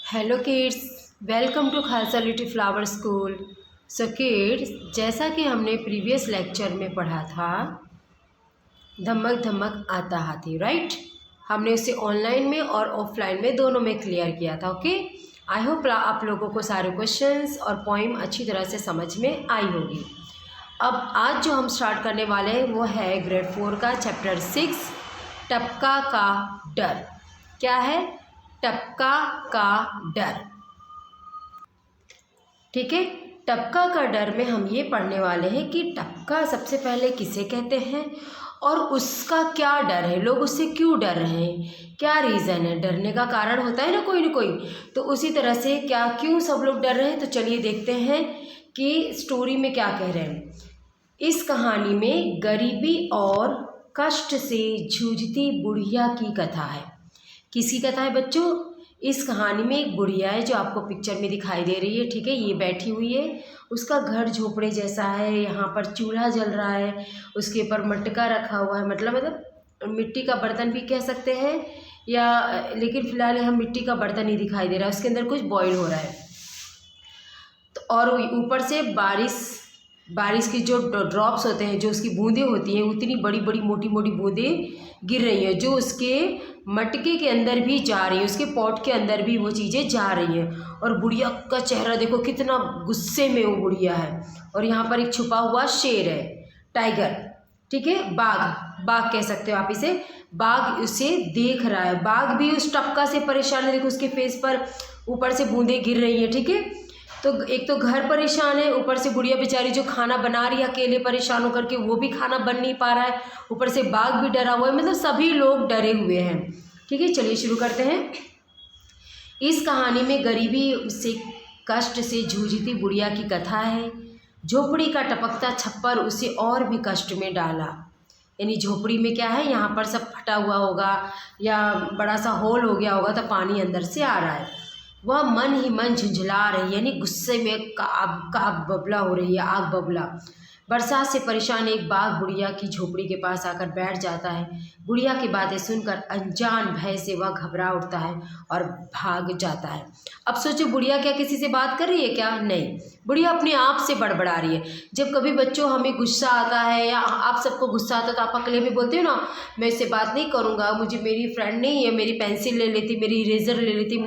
Hello kids, welcome to Khalsa little flower school. So kids, जैसा कि हमने प्रीवियस लेक्चर में पढ़ा था धमक धमक आता हाथी, राइट। हमने उसे ऑनलाइन में और ऑफलाइन में दोनों में क्लियर किया था। ओके, आई होप आप लोगों को सारे क्वेश्चंस और पोइम अच्छी तरह से समझ में आई होगी। अब आज जो हम स्टार्ट करने वाले हैं वो है ग्रेड 4 का चैप्टर 6 टपका का डर। क्या है? टपका का डर। ठीक है, टपका का डर में हम ये पढ़ने वाले हैं कि टपका सबसे पहले किसे कहते हैं और उसका क्या डर है, लोग उससे क्यों डर रहे हैं, क्या रीज़न है। डरने का कारण होता है ना कोई, तो उसी तरह से क्या क्यों सब लोग डर रहे हैं। तो चलिए देखते हैं कि स्टोरी में क्या कह रहे हैं। इस कहानी में गरीबी और कष्ट से जूझती बुढ़िया की कथा है। किसकी कथा है बच्चों? इस कहानी में एक बुढ़िया है जो आपको पिक्चर में दिखाई दे रही है। ठीक है, ये बैठी हुई है, उसका घर झोपड़े जैसा है, यहाँ पर चूल्हा जल रहा है, उसके ऊपर मटका रखा हुआ है, मतलब मिट्टी का बर्तन भी कह सकते हैं या, लेकिन फिलहाल हम मिट्टी का बर्तन ही दिखाई दे रहा है, उसके अंदर कुछ बॉईल हो रहा है। तो और ऊपर से बारिश की जो ड्रॉप्स होते हैं, जो उसकी बूंदें होती हैं, उतनी बड़ी बड़ी मोटी मोटी बूंदें गिर रही हैं, जो उसके मटके के अंदर भी जा रही है, उसके पॉट के अंदर भी वो चीज़ें जा रही हैं। और बुढ़िया का चेहरा देखो, कितना गुस्से में वो बुढ़िया है। और यहाँ पर एक छुपा हुआ शेर है, टाइगर। ठीक है, बाघ कह सकते हो आप इसे। बाघ उसे देख रहा है, बाघ भी उस टपका से परेशान है। देखो उसके फेस पर ऊपर से बूंदें गिर रही हैं। ठीक है, तो एक तो घर परेशान है, ऊपर से बुढ़िया बेचारी जो खाना बना रही है अकेले परेशान होकर के, वो भी खाना बन नहीं पा रहा है, ऊपर से बाघ भी डरा हुआ है, मतलब सभी लोग डरे हुए हैं। ठीक है, चलिए शुरू करते हैं। इस कहानी में गरीबी से कष्ट से जूझती बुढ़िया की कथा है। झोपड़ी का टपकता छप्पर उसे और भी कष्ट में डाला। यानी झोपड़ी में क्या है, यहाँ पर सब फटा हुआ होगा या बड़ा सा होल हो गया होगा, तो पानी अंदर से आ रहा है। वह मन ही मन झुंझला रही है, यानी गुस्से में आग बबला हो रही है, आग बबला। बरसात से परेशान एक बाघ बुढ़िया की झोपड़ी के पास आकर बैठ जाता है। बुढ़िया की बातें सुनकर अनजान भय से वह घबरा उठता है और भाग जाता है। अब सोचो, बुढ़िया क्या किसी से बात कर रही है क्या? नहीं, बुढ़िया अपने आप से बड़बड़ा रही है। जब कभी बच्चों हमें गुस्सा आता है या आप सबको गुस्सा आता है तो आप अकेले में बोलते हो ना, मैं इससे बात नहीं करूँगा, मुझे मेरी फ्रेंड नहीं है, मेरी पेंसिल ले लेती, मेरी इरेजर ले लेती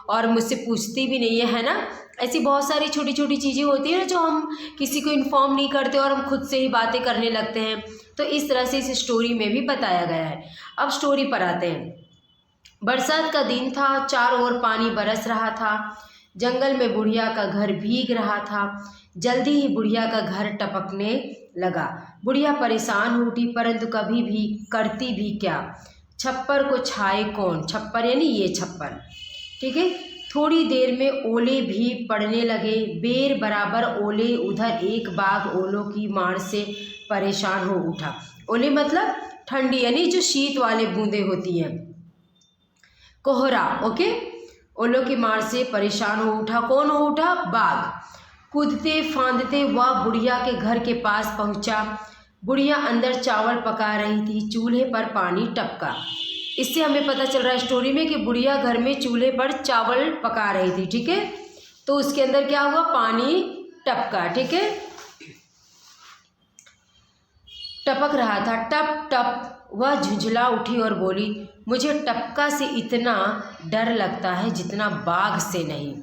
और मुझसे पूछती भी नहीं है ना। ऐसी बहुत सारी छोटी छोटी चीज़ें होती हैं ना जो हम किसी को इन्फॉर्म नहीं करते और हम खुद से ही बातें करने लगते हैं। तो इस तरह से इस स्टोरी में भी बताया गया है। अब स्टोरी पर आते हैं। बरसात का दिन था, चारों ओर पानी बरस रहा था, जंगल में बुढ़िया का घर भीग रहा था। जल्दी ही बुढ़िया का घर टपकने लगा। बुढ़िया परेशान हो उठी, परंतु कभी भी करती भी क्या। छप्पर को छाए कौन? छप्पर यानी ये छप्पर। ठीक है, थोड़ी देर में ओले भी पड़ने लगे, बेर बराबर ओले। उधर एक बाघ ओलों की मार से परेशान हो उठा। ओले मतलब ठंडी, यानी जो शीत वाले बूंदें होती हैं, कोहरा। ओके, ओलों की मार से परेशान हो उठा। कौन हो उठा? बाघ। कूदते फांदते वह बुढ़िया के घर के पास पहुंचा। बुढ़िया अंदर चावल पका रही थी, चूल्हे पर पानी टपका। इससे हमें पता चल रहा है स्टोरी में कि बुढ़िया घर में चूल्हे पर चावल पका रही थी। ठीक है, तो उसके अंदर क्या हुआ? पानी टपका। ठीक है, टपक रहा था। टप टप वह झुंझला उठी और बोली, मुझे टपका से इतना डर लगता है जितना बाघ से नहीं।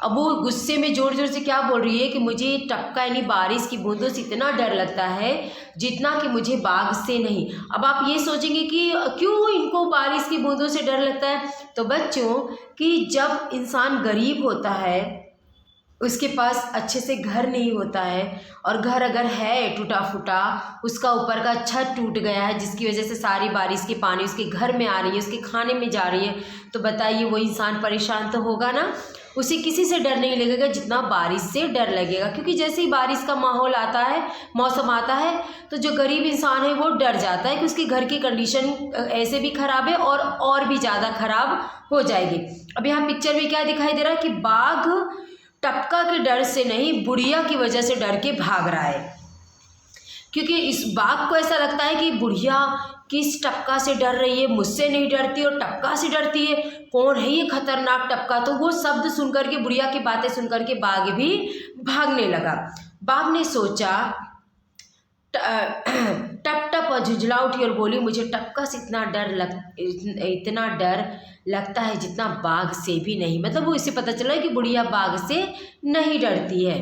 अब वो गुस्से में जोर जोर से क्या बोल रही है कि मुझे टपका यानी बारिश की बूंदों से इतना डर लगता है जितना कि मुझे बाघ से नहीं। अब आप ये सोचेंगे कि क्यों इनको बारिश की बूंदों से डर लगता है? तो बच्चों, कि जब इंसान गरीब होता है, उसके पास अच्छे से घर नहीं होता है, और घर अगर है टूटा फूटा, उसका ऊपर का छत टूट गया है जिसकी वजह से सारी बारिश की पानी उसके घर में आ रही है, उसके खाने में जा रही है, तो बताइए वो इंसान परेशान तो होगा ना। उसे किसी से डर नहीं लगेगा जितना बारिश से डर लगेगा, क्योंकि जैसे ही बारिश का माहौल आता है, मौसम आता है, तो जो गरीब इंसान है वो डर जाता है कि उसके घर की कंडीशन ऐसे भी ख़राब है और भी ज़्यादा ख़राब हो जाएगी। अब यहाँ पिक्चर में क्या दिखाई दे रहा है कि बाघ टपका के डर से नहीं, बुढ़िया की वजह से डर के भाग रहा है, क्योंकि इस बाघ को ऐसा लगता है कि बुढ़िया किस टपका से डर रही है, मुझसे नहीं डरती और टपका से डरती है, कौन है ये खतरनाक टपका। तो वो शब्द सुनकर के, बुढ़िया की बातें सुनकर के बाघ भी भागने लगा। बाघ ने सोचा, टप टप और झुंझला उठी और बोली, मुझे टपका से इतना डर लगता है जितना बाघ से भी नहीं। मतलब वो इससे पता चला कि बुढ़िया बाघ से नहीं डरती है।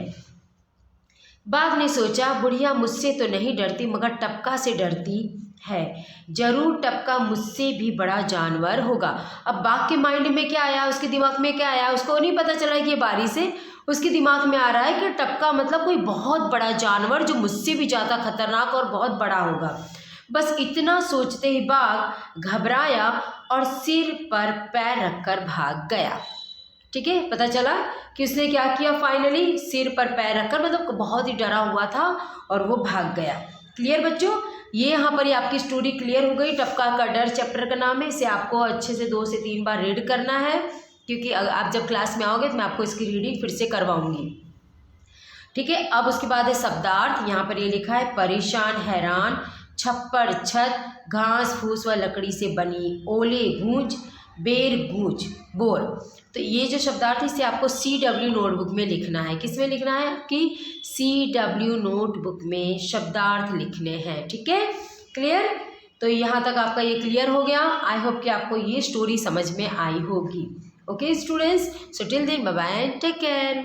बाघ ने सोचा, बुढ़िया मुझसे तो नहीं डरती मगर टपका से डरती है, जरूर टपका मुझसे भी बड़ा जानवर होगा। अब बाघ के माइंड में क्या आया, उसके दिमाग में क्या आया, उसको नहीं पता चला कि ये बारिश है। उसके दिमाग में आ रहा है कि टपका मतलब कोई बहुत बड़ा जानवर जो मुझसे भी ज़्यादा खतरनाक और बहुत बड़ा होगा। बस इतना सोचते ही बाघ घबराया और सिर पर पैर रखकर भाग गया। ठीक है, पता चला कि उसने क्या किया, फाइनली सिर पर पैर रखकर, मतलब बहुत ही डरा हुआ था और वो भाग गया। क्लियर बच्चों, ये यहाँ पर ही आपकी स्टोरी क्लियर हो गई। टपका का डर चैप्टर का नाम है, इसे आपको अच्छे से 2 से 3 बार रीड करना है, क्योंकि आप जब क्लास में आओगे तो मैं आपको इसकी रीडिंग फिर से करवाऊंगी। ठीक है, अब उसके बाद है शब्दार्थ। यहाँ पर ये लिखा है, परेशान, हैरान, छप्पर, छत, घास फूस व लकड़ी से बनी, ओले गूंज, बेर गूंज, बोर। तो ये जो शब्दार्थ है इसे आपको CW नोटबुक में लिखना है। किस में लिखना है, आपकी CW नोटबुक में शब्दार्थ लिखने हैं। ठीक है, क्लियर। तो यहाँ तक आपका ये क्लियर हो गया। आई होप कि आपको ये स्टोरी समझ में आई होगी। Okay students, so till then bye bye and take care.